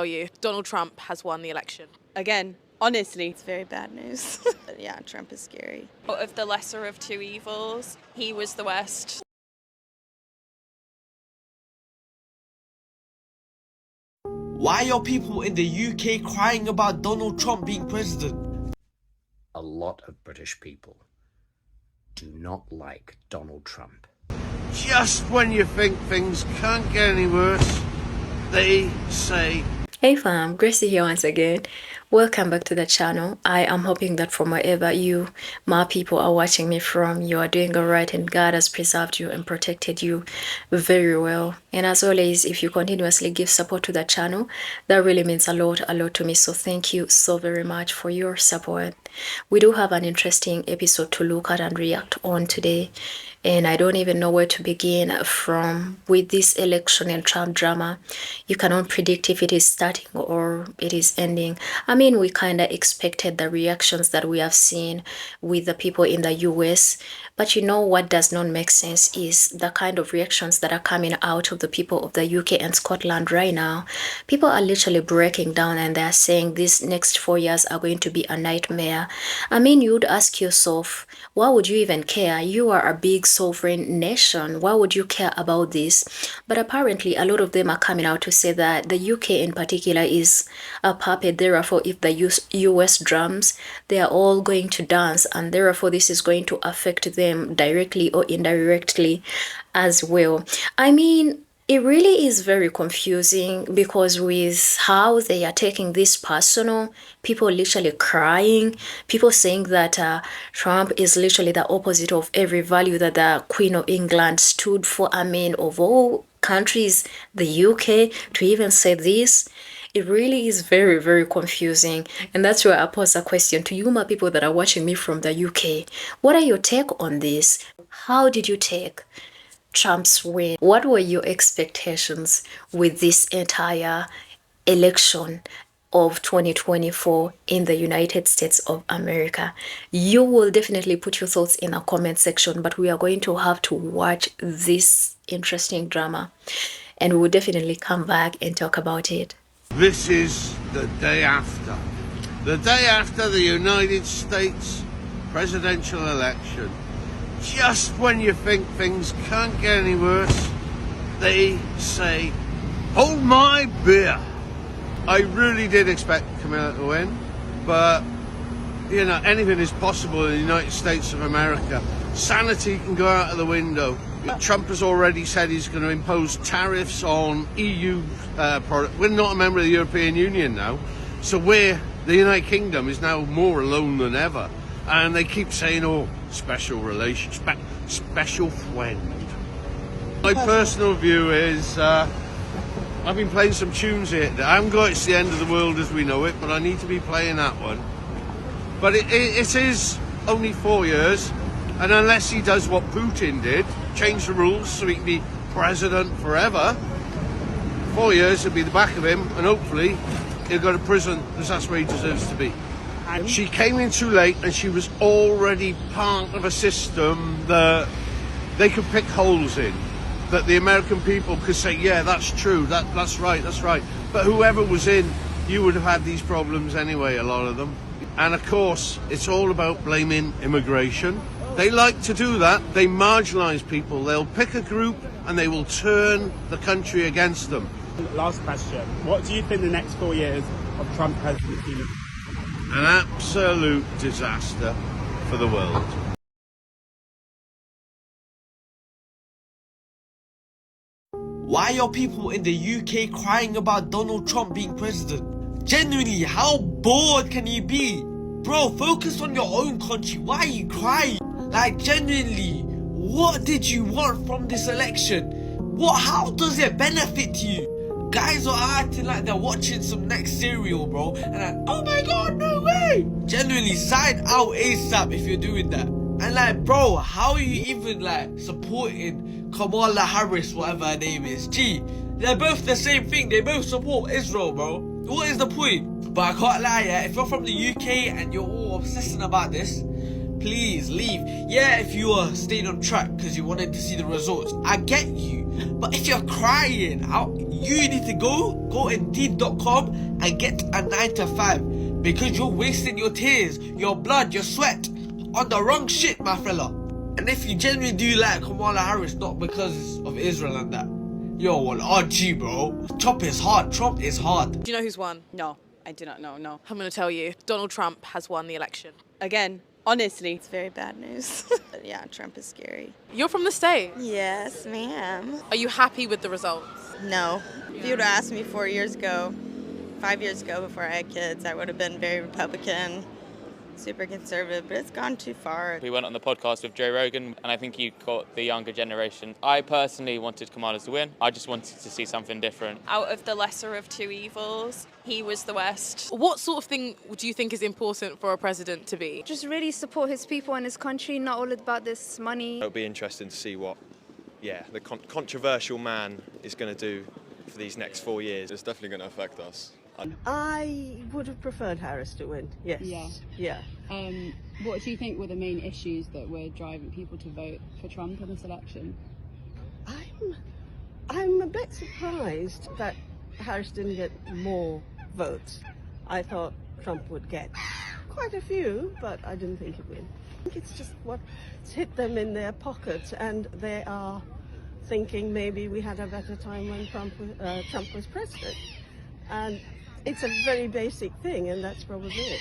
tell you, Donald Trump has won the election. Again, honestly, it's very bad news. Yeah, Trump is scary. Of the lesser of two evils, he was the worst. Why are people in the UK crying about Donald Trump being president? A lot of British people do not like Donald Trump. Just when you think things can't get any worse, they say... Hey fam, Gracie here once again. Welcome back to the channel. I am hoping that from wherever you, my people, are watching me from, you are doing alright and God has preserved you and protected you very well. And as always, if you continuously give support to the channel, that really means a lot to me. So thank you so very much for your support. We do have an interesting episode to look at and react on today. And I don't even know where to begin from with this election and Trump drama. You cannot predict if it is starting or it is ending. I mean, we kind of expected the reactions that we have seen with the people in the US. But you know what does not make sense is the kind of reactions that are coming out of the people of the UK and Scotland right now. People are literally breaking down and they're saying these next 4 years are going to be a nightmare. I mean, you'd ask yourself, why would you even care? You are a big sovereign nation. Why would you care about this? But apparently a lot of them are coming out to say that the UK in particular is a puppet. Therefore, if the US drums, they are all going to dance, and therefore this is going to affect them directly or indirectly as well. I mean, it really is very confusing because with how they are taking this personal, people literally crying, people saying that Trump is literally the opposite of every value that the Queen of England stood for. I mean, of all countries, the UK, to even say this, it really is very confusing. And that's why I pose a question to you, my people that are watching me from the UK. What are your take on this? How did you take Trump's win? What were your expectations with this entire election of 2024 in the United States of America? You will definitely put your thoughts in the comment section, but we are going to have to watch this interesting drama and we will definitely come back and talk about it. This is the day after. The day after the United States presidential election. Just when you think things can't get any worse, they say, hold my beer. I really did expect Camilla to win, but, you know, anything is possible in the United States of America. Sanity can go out of the window. Trump has already said he's going to impose tariffs on EU products. We're not a member of the European Union now, so the United Kingdom is now more alone than ever. And they keep saying, oh, special relation, special friend. My personal view is, I've been playing some tunes here. I haven't got It's the End of the World as we know it, but I need to be playing that one. But it is only 4 years, and unless he does what Putin did, change the rules so he can be president forever, 4 years will be the back of him, and hopefully he'll go to prison because that's where he deserves to be. She came in too late and she was already part of a system that they could pick holes in, that the American people could say, yeah, that's true, that's right. But whoever was in, you would have had these problems anyway, a lot of them. And of course, it's all about blaming immigration. They like to do that. They marginalise people. They'll pick a group and they will turn the country against them. Last question. What do you think the next 4 years of Trump presidency is? An absolute disaster for the world. Why are people in the UK crying about Donald Trump being president? Genuinely, how bored can you be? Bro, focus on your own country. Why are you crying? Like, genuinely, what did you want from this election? How does it benefit you? Guys are acting like they're watching some next serial, bro, and like, oh my god, no way! Genuinely, sign out ASAP if you're doing that. And like, bro, how are you even like supporting Kamala Harris, whatever her name is? Gee, they're both the same thing. They both support Israel, bro. What is the point? But I can't lie, yeah, if you're from the UK and you're all obsessing about this, please leave. Yeah, if you are staying on track because you wanted to see the results, I get you. But if you're crying out, you need to go Indeed.com and get a 9 to 5 because you're wasting your tears, your blood, your sweat on the wrong shit, my fella. And if you genuinely do like Kamala Harris, not because of Israel and that, yo, well, RG, bro. Trump is hard. Trump is hard. Do you know who's won? No, I do not know, no. I'm going to tell you. Donald Trump has won the election. Again, honestly, it's very bad news. But yeah, Trump is scary. You're from the States. Yes, ma'am. Are you happy with the results? No. If you would have asked me 4 years ago, 5 years ago before I had kids, I would have been very Republican, super conservative, but it's gone too far. We went on the podcast with Joe Rogan, and I think he caught the younger generation. I personally wanted Kamala to win. I just wanted to see something different. Out of the lesser of two evils, he was the worst. What sort of thing do you think is important for a president to be? Just really support his people and his country, not all about this money. It'll be interesting to see what, the controversial man is going to do for these next 4 years. It's definitely going to affect us. I would have preferred Harris to win, yes. Yeah. What do you think were the main issues that were driving people to vote for Trump in this election? I'm a bit surprised that Harris didn't get more votes. I thought Trump would get quite a few, but I didn't think he'd win. I think it's just what's hit them in their pockets, and they are thinking maybe we had a better time when Trump was president. And it's a very basic thing, and that's probably it.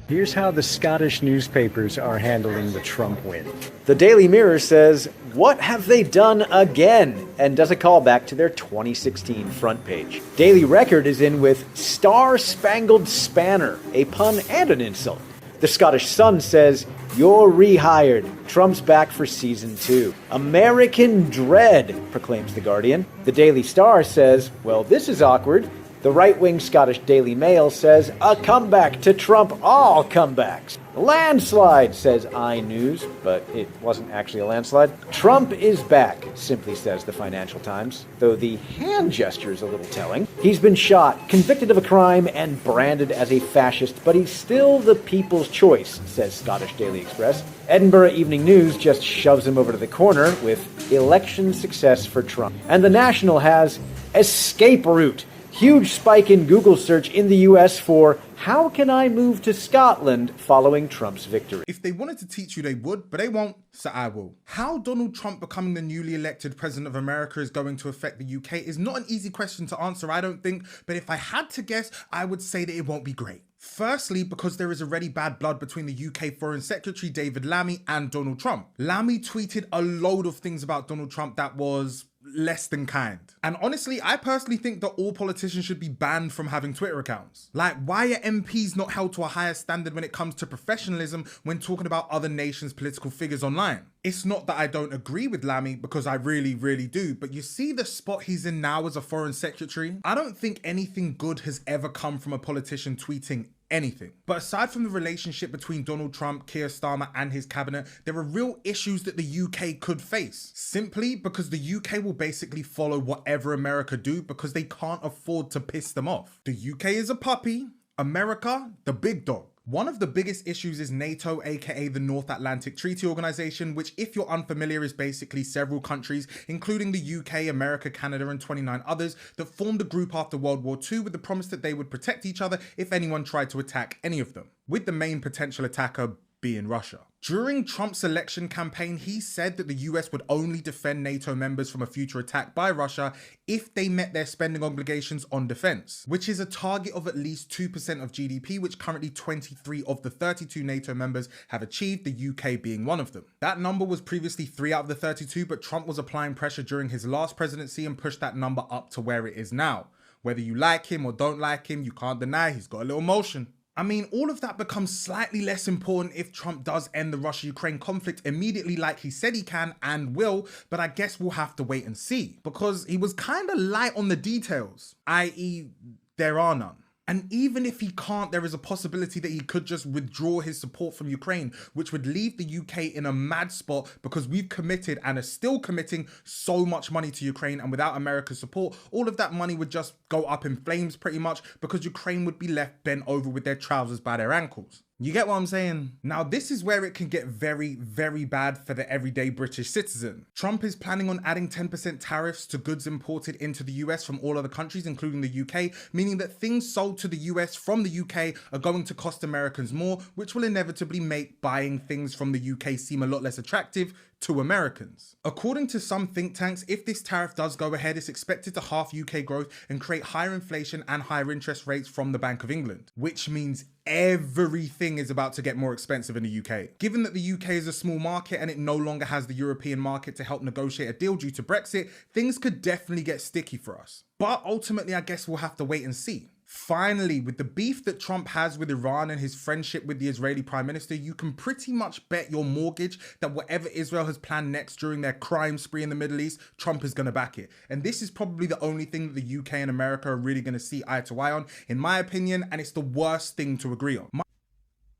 Here's how the Scottish newspapers are handling the Trump win. The Daily Mirror says, "What have they done again?" and does a callback to their 2016 front page. Daily Record is in with "Star-Spangled Spanner," a pun and an insult. The Scottish Sun says, "You're rehired. Trump's back for season 2. American dread," proclaims The Guardian. The Daily Star says, "Well, this is awkward." The right-wing Scottish Daily Mail says, "A comeback to trump all comebacks." Landslide, says iNews, but it wasn't actually a landslide. Trump is back, simply says the Financial Times, though the hand gesture is a little telling. He's been shot, convicted of a crime, and branded as a fascist, but he's still the people's choice, says Scottish Daily Express. Edinburgh Evening News just shoves him over to the corner with election success for Trump. And the National has escape route. Huge spike in Google search in the US for "How can I move to Scotland following Trump's victory?" If they wanted to teach you, they would, but they won't, so I will. How Donald Trump becoming the newly elected president of America is going to affect the UK is not an easy question to answer, I don't think, but if I had to guess, I would say that it won't be great. Firstly, because there is already bad blood between the UK Foreign Secretary David Lammy and Donald Trump. Lammy tweeted a load of things about Donald Trump that was less than kind. And honestly, I personally think that all politicians should be banned from having Twitter accounts. Like, why are MPs not held to a higher standard when it comes to professionalism when talking about other nations' political figures online? It's not that I don't agree with Lammy, because I really, really do, but you see the spot he's in now as a foreign secretary? I don't think anything good has ever come from a politician tweeting anything. But aside from the relationship between Donald Trump, Keir Starmer and his cabinet, there are real issues that the UK could face. Simply because the UK will basically follow whatever America do because they can't afford to piss them off. The UK is a puppy, America, the big dog. One of the biggest issues is NATO, aka the North Atlantic Treaty Organization, which, if you're unfamiliar, is basically several countries, including the UK, America, Canada, and 29 others, that formed a group after World War II with the promise that they would protect each other if anyone tried to attack any of them, with the main potential attacker being Russia. During Trump's election campaign, he said that the US would only defend NATO members from a future attack by Russia if they met their spending obligations on defense, which is a target of at least 2% of GDP, which currently 23 of the 32 NATO members have achieved, the UK being one of them. That number was previously 3 out of the 32, but Trump was applying pressure during his last presidency and pushed that number up to where it is now. Whether you like him or don't like him, you can't deny he's got a little motion. I mean, all of that becomes slightly less important if Trump does end the Russia-Ukraine conflict immediately like he said he can and will, but I guess we'll have to wait and see, because he was kind of light on the details, i.e. there are none. And even if he can't, there is a possibility that he could just withdraw his support from Ukraine, which would leave the UK in a mad spot because we've committed and are still committing so much money to Ukraine, and without America's support, all of that money would just go up in flames pretty much because Ukraine would be left bent over with their trousers by their ankles. You get what I'm saying? Now, this is where it can get very, very bad for the everyday British citizen. Trump is planning on adding 10% tariffs to goods imported into the US from all other countries, including the UK, meaning that things sold to the US from the UK are going to cost Americans more, which will inevitably make buying things from the UK seem a lot less attractive to Americans. According to some think tanks, if this tariff does go ahead, it's expected to halve UK growth and create higher inflation and higher interest rates from the Bank of England, which means everything is about to get more expensive in the UK. Given that the UK is a small market and it no longer has the European market to help negotiate a deal due to Brexit, things could definitely get sticky for us. But ultimately, I guess we'll have to wait and see. Finally, with the beef that Trump has with Iran and his friendship with the Israeli Prime Minister, you can pretty much bet your mortgage that whatever Israel has planned next during their crime spree in the Middle East, Trump is going to back it. And this is probably the only thing that the UK and America are really going to see eye to eye on, in my opinion, and it's the worst thing to agree on.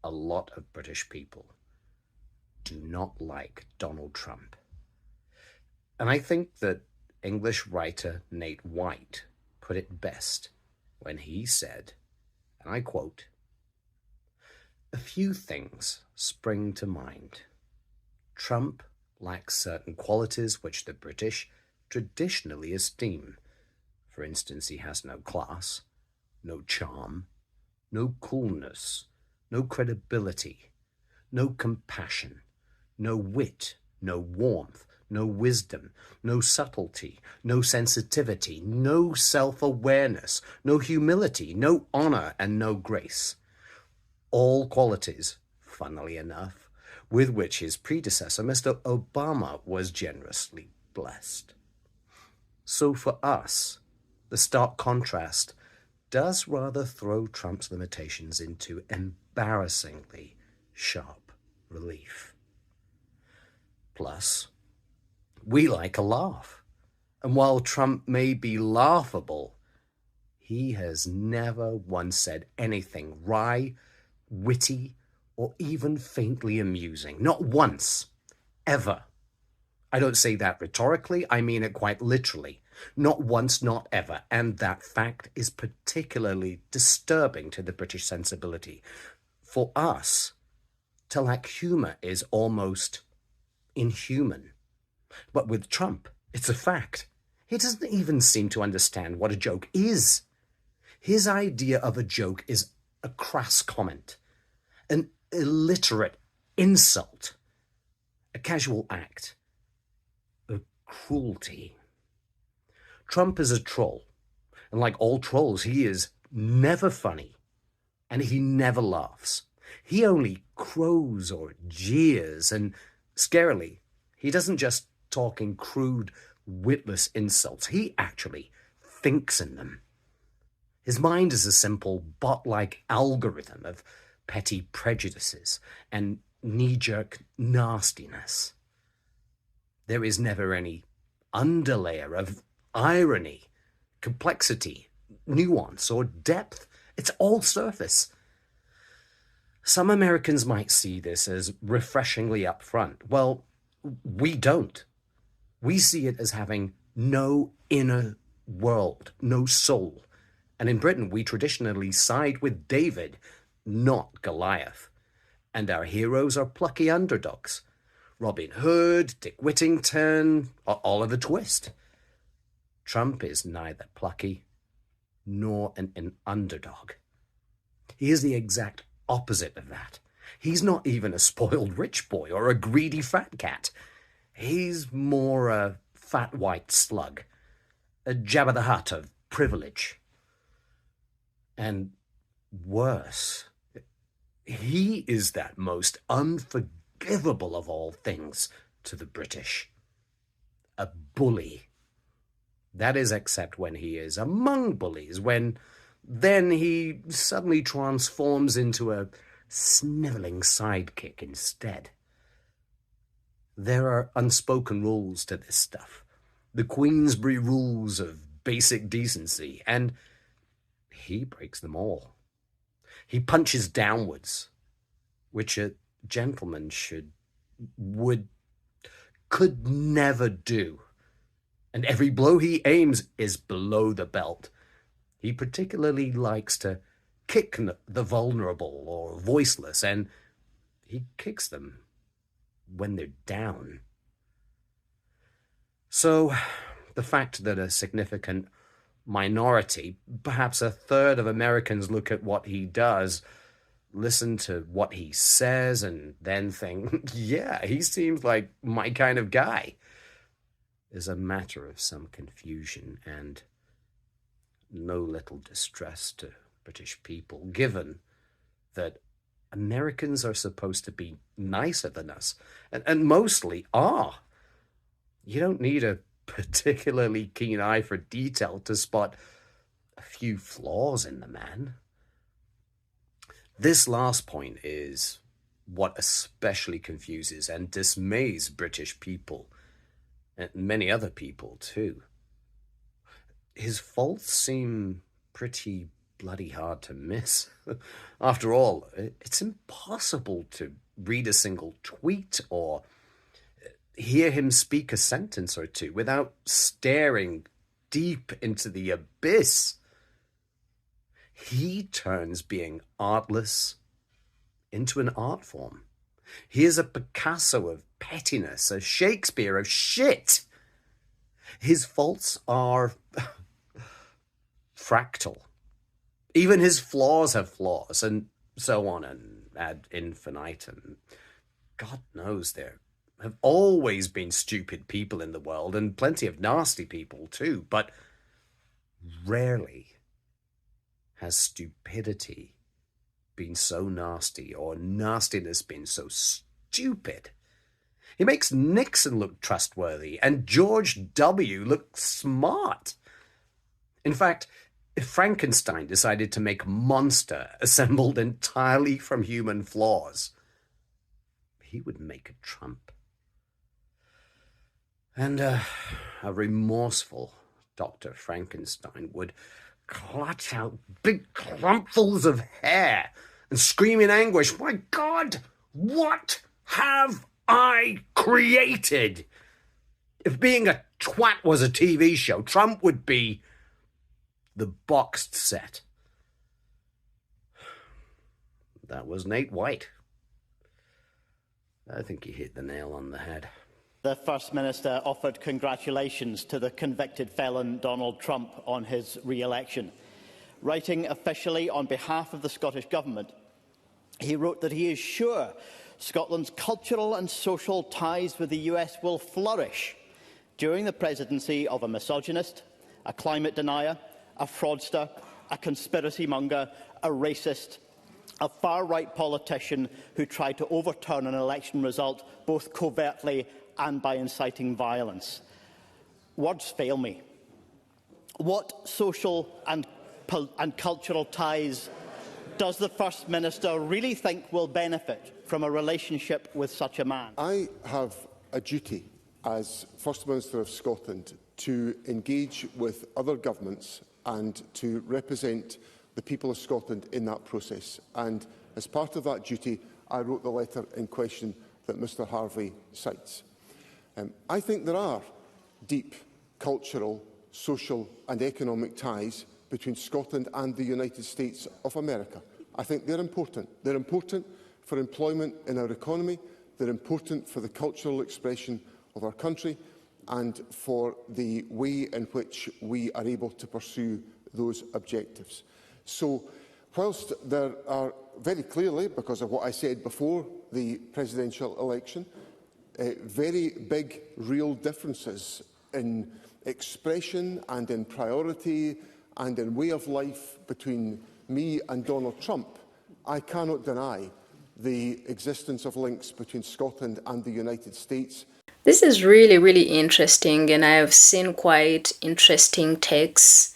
A lot of British people do not like Donald Trump. And I think that English writer Nate White put it best when he said, and I quote, "A few things spring to mind. Trump lacks certain qualities which the British traditionally esteem. For instance, he has no class, no charm, no coolness, no credibility, no compassion, no wit, no warmth, no wisdom, no subtlety, no sensitivity, no self-awareness, no humility, no honor, and no grace. All qualities, funnily enough, with which his predecessor, Mr. Obama, was generously blessed." So for us, the stark contrast does rather throw Trump's limitations into embarrassingly sharp relief. Plus, we like a laugh. And while Trump may be laughable, he has never once said anything wry, witty, or even faintly amusing. Not once. Ever. I don't say that rhetorically, I mean it quite literally. Not once, not ever. And that fact is particularly disturbing to the British sensibility. For us, to lack humor is almost inhuman. But with Trump, it's a fact. He doesn't even seem to understand what a joke is. His idea of a joke is a crass comment, an illiterate insult, a casual act of cruelty. Trump is a troll, and like all trolls, he is never funny, and he never laughs. He only crows or jeers, and scarily, he doesn't just talk in crude, witless insults. He actually thinks in them. His mind is a simple bot-like algorithm of petty prejudices and knee-jerk nastiness. There is never any underlayer of irony, complexity, nuance, or depth. It's all surface. Some Americans might see this as refreshingly upfront. Well, we don't. We see it as having no inner world, no soul. And in Britain, we traditionally side with David, not Goliath. And our heroes are plucky underdogs. Robin Hood, Dick Whittington, Oliver Twist. Trump is neither plucky nor an underdog. He is the exact opposite of that. He's not even a spoiled rich boy or a greedy fat cat. He's more a fat white slug, a Jabba the Hutt of privilege. And worse, he is that most unforgivable of all things to the British. A bully. That is, except when he is among bullies, when then he suddenly transforms into a sniveling sidekick instead. There are unspoken rules to this stuff. The Queensberry rules of basic decency, and he breaks them all. He punches downwards, which a gentleman could never do. And every blow he aims is below the belt. He particularly likes to kick the vulnerable or voiceless, and he kicks them when they're down. So the fact that a significant minority, perhaps a third of Americans, look at what he does, listen to what he says, and then think, yeah, he seems like my kind of guy, is a matter of some confusion and no little distress to British people, given that Americans are supposed to be nicer than us, and mostly are. You don't need a particularly keen eye for detail to spot a few flaws in the man. This last point is what especially confuses and dismays British people, and many other people too. His faults seem pretty bloody hard to miss. After all, it's impossible to read a single tweet or hear him speak a sentence or two without staring deep into the abyss. He turns being artless into an art form. He is a Picasso of pettiness, a Shakespeare of shit. His faults are fractal. Even his flaws have flaws, and so on and ad infinitum. God knows there have always been stupid people in the world, and plenty of nasty people too, but rarely has stupidity been so nasty or nastiness been so stupid. He makes Nixon look trustworthy and George W. look smart. In fact, if Frankenstein decided to make a monster assembled entirely from human flaws, he would make a Trump. And a remorseful Dr. Frankenstein would clutch out big clumpfuls of hair and scream in anguish, "My God, what have I created?" If being a twat was a TV show, Trump would be the boxed set. That was Nate White. I think he hit the nail on the head. The First Minister offered congratulations to the convicted felon Donald Trump on his re-election. Writing officially on behalf of the Scottish Government, he wrote that he is sure Scotland's cultural and social ties with the US will flourish during the presidency of a misogynist, a climate denier, a fraudster, a conspiracy monger, a racist, a far-right politician who tried to overturn an election result both covertly and by inciting violence. Words fail me. What social and cultural ties does the First Minister really think will benefit from a relationship with such a man? I have a duty as First Minister of Scotland to engage with other governments and to represent the people of Scotland in that process. And as part of that duty, I wrote the letter in question that Mr Harvey cites. I think there are deep cultural, social and economic ties between Scotland and the United States of America. I think they're important. They're important for employment in our economy, they're important for the cultural expression of our country and for the way in which we are able to pursue those objectives. So, whilst there are very clearly, because of what I said before the presidential election, very big real differences in expression and in priority and in way of life between me and Donald Trump, I cannot deny the existence of links between Scotland and the United States. This is really, really interesting, and I have seen quite interesting takes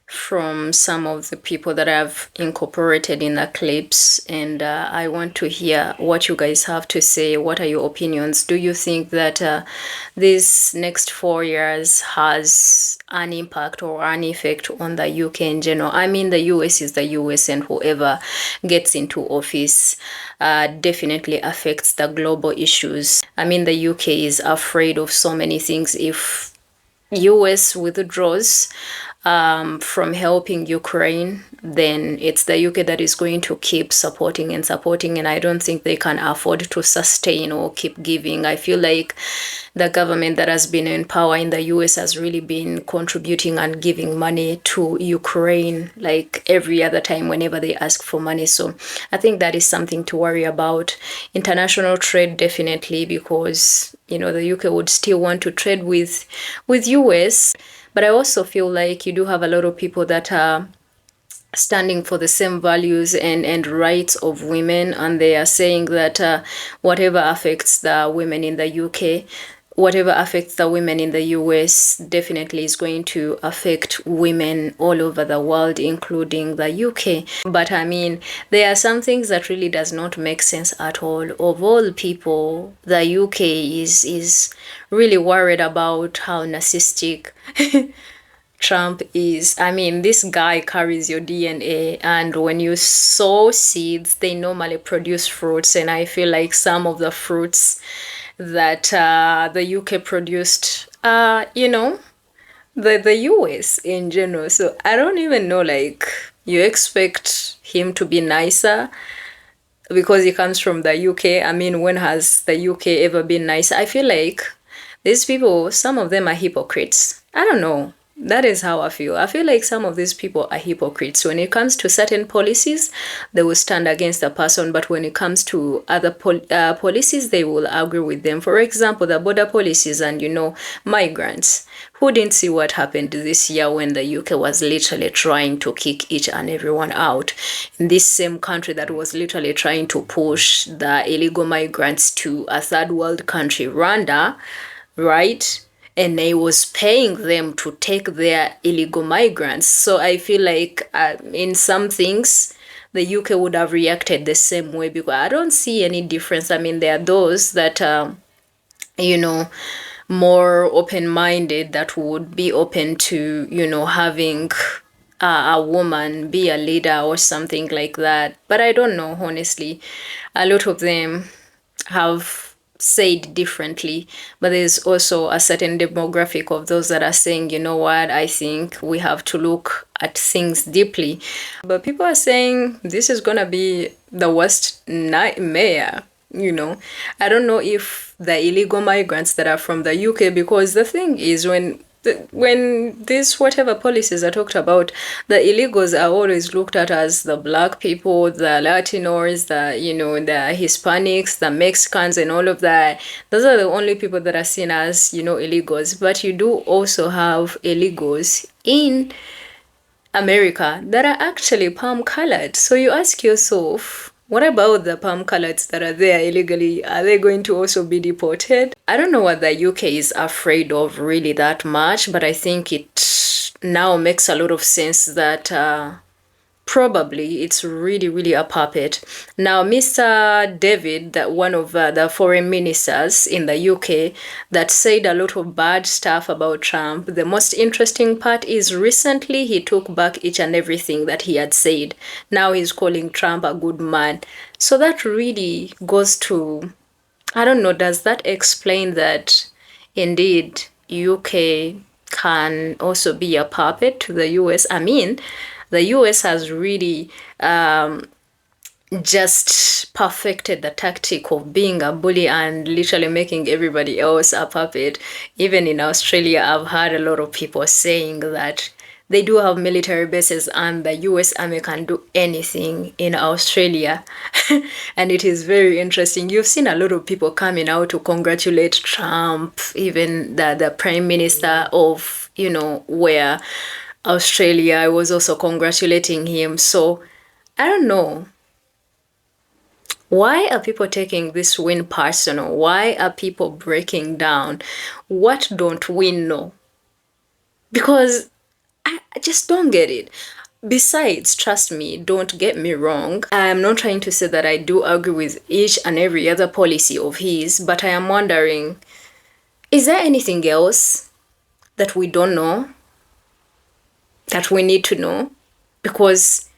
from some of the people that I've incorporated in the clips, and I want to hear what you guys have to say. What are your opinions? Do you think that this next 4 years has an impact or an effect on the UK in general? I mean, the US is the US, and whoever gets into office definitely affects the global issues. I mean, the UK is afraid of so many things. If US withdraws, from helping Ukraine, then it's the UK that is going to keep supporting and supporting, and I don't think they can afford to sustain or keep giving. I feel like the government that has been in power in the US has really been contributing and giving money to Ukraine like every other time whenever they ask for money. So I think that is something to worry about. International trade, definitely, because the UK would still want to trade with US. But I also feel like you do have a lot of people that are standing for the same values and rights of women, and they are saying that whatever affects the women in the UK, whatever affects the women in the US definitely is going to affect women all over the world, including the UK. But I mean, there are some things that really does not make sense at all. Of all people, the UK is really worried about how narcissistic Trump is. I mean, this guy carries your DNA, and when you sow seeds, they normally produce fruits, and I feel like some of the fruits that the UK produced, the US in general. So I don't even know, like, you expect him to be nicer because he comes from the UK. I mean, when has the UK ever been nice? I feel like these people, some of them are hypocrites. I don't know. That is how I feel. I feel like some of these people are hypocrites. When it comes to certain policies, they will stand against the person, but when it comes to other policies, they will agree with them. For example, the border policies and, migrants. Who didn't see what happened this year when the UK was literally trying to kick each and everyone out? In this same country that was literally trying to push the illegal migrants to a third world country, Rwanda, right? And they was paying them to take their illegal migrants. So I feel like in some things, the UK would have reacted the same way, because I don't see any difference. I mean, there are those that, more open-minded, that would be open to, having a woman be a leader or something like that. But I don't know, honestly. A lot of them have said differently, but there's also a certain demographic of those that are saying, you know what, I think we have to look at things deeply. But people are saying this is gonna be the worst nightmare. I don't know if the illegal migrants that are from the UK, because the thing is, when these whatever policies are talked about, the illegals are always looked at as the black people, the Latinos, the Hispanics, the Mexicans, and all of that. Those are the only people that are seen as, illegals. But you do also have illegals in America that are actually palm colored. So you ask yourself, what about the palm coloreds that are there illegally? Are they going to also be deported? I don't know what the UK is afraid of really that much, but I think it now makes a lot of sense that probably it's really, really a puppet. Now, Mr. David, that one of the foreign ministers in the UK that said a lot of bad stuff about Trump, the most interesting part is recently he took back each and everything that he had said. Now he's calling Trump a good man. So that really goes to, I don't know, does that explain that indeed UK can also be a puppet to the US? I mean, the US has really just perfected the tactic of being a bully and literally making everybody else a puppet. Even in Australia, I've heard a lot of people saying that they do have military bases and the US Army can do anything in Australia. And it is very interesting. You've seen a lot of people coming out to congratulate Trump, even the Prime Minister of, where Australia was also congratulating him. So I don't know. Why are people taking this win personal? Why are people breaking down? What don't we know? Because I just don't get it. Besides, trust me, don't get me wrong, I am not trying to say that I do agree with each and every other policy of his, but I am wondering, is there anything else that we don't know, that we need to know? Because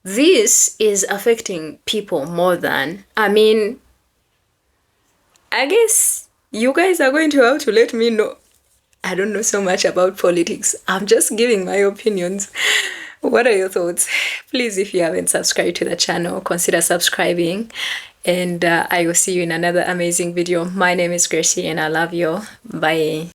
this is affecting people more than, I guess you guys are going to have to let me know I don't know so much about politics. I'm just giving my opinions. What are your thoughts? Please, if you haven't subscribed to the channel, consider subscribing. And I will see you in another amazing video. My name is Gracie and I love you. Bye.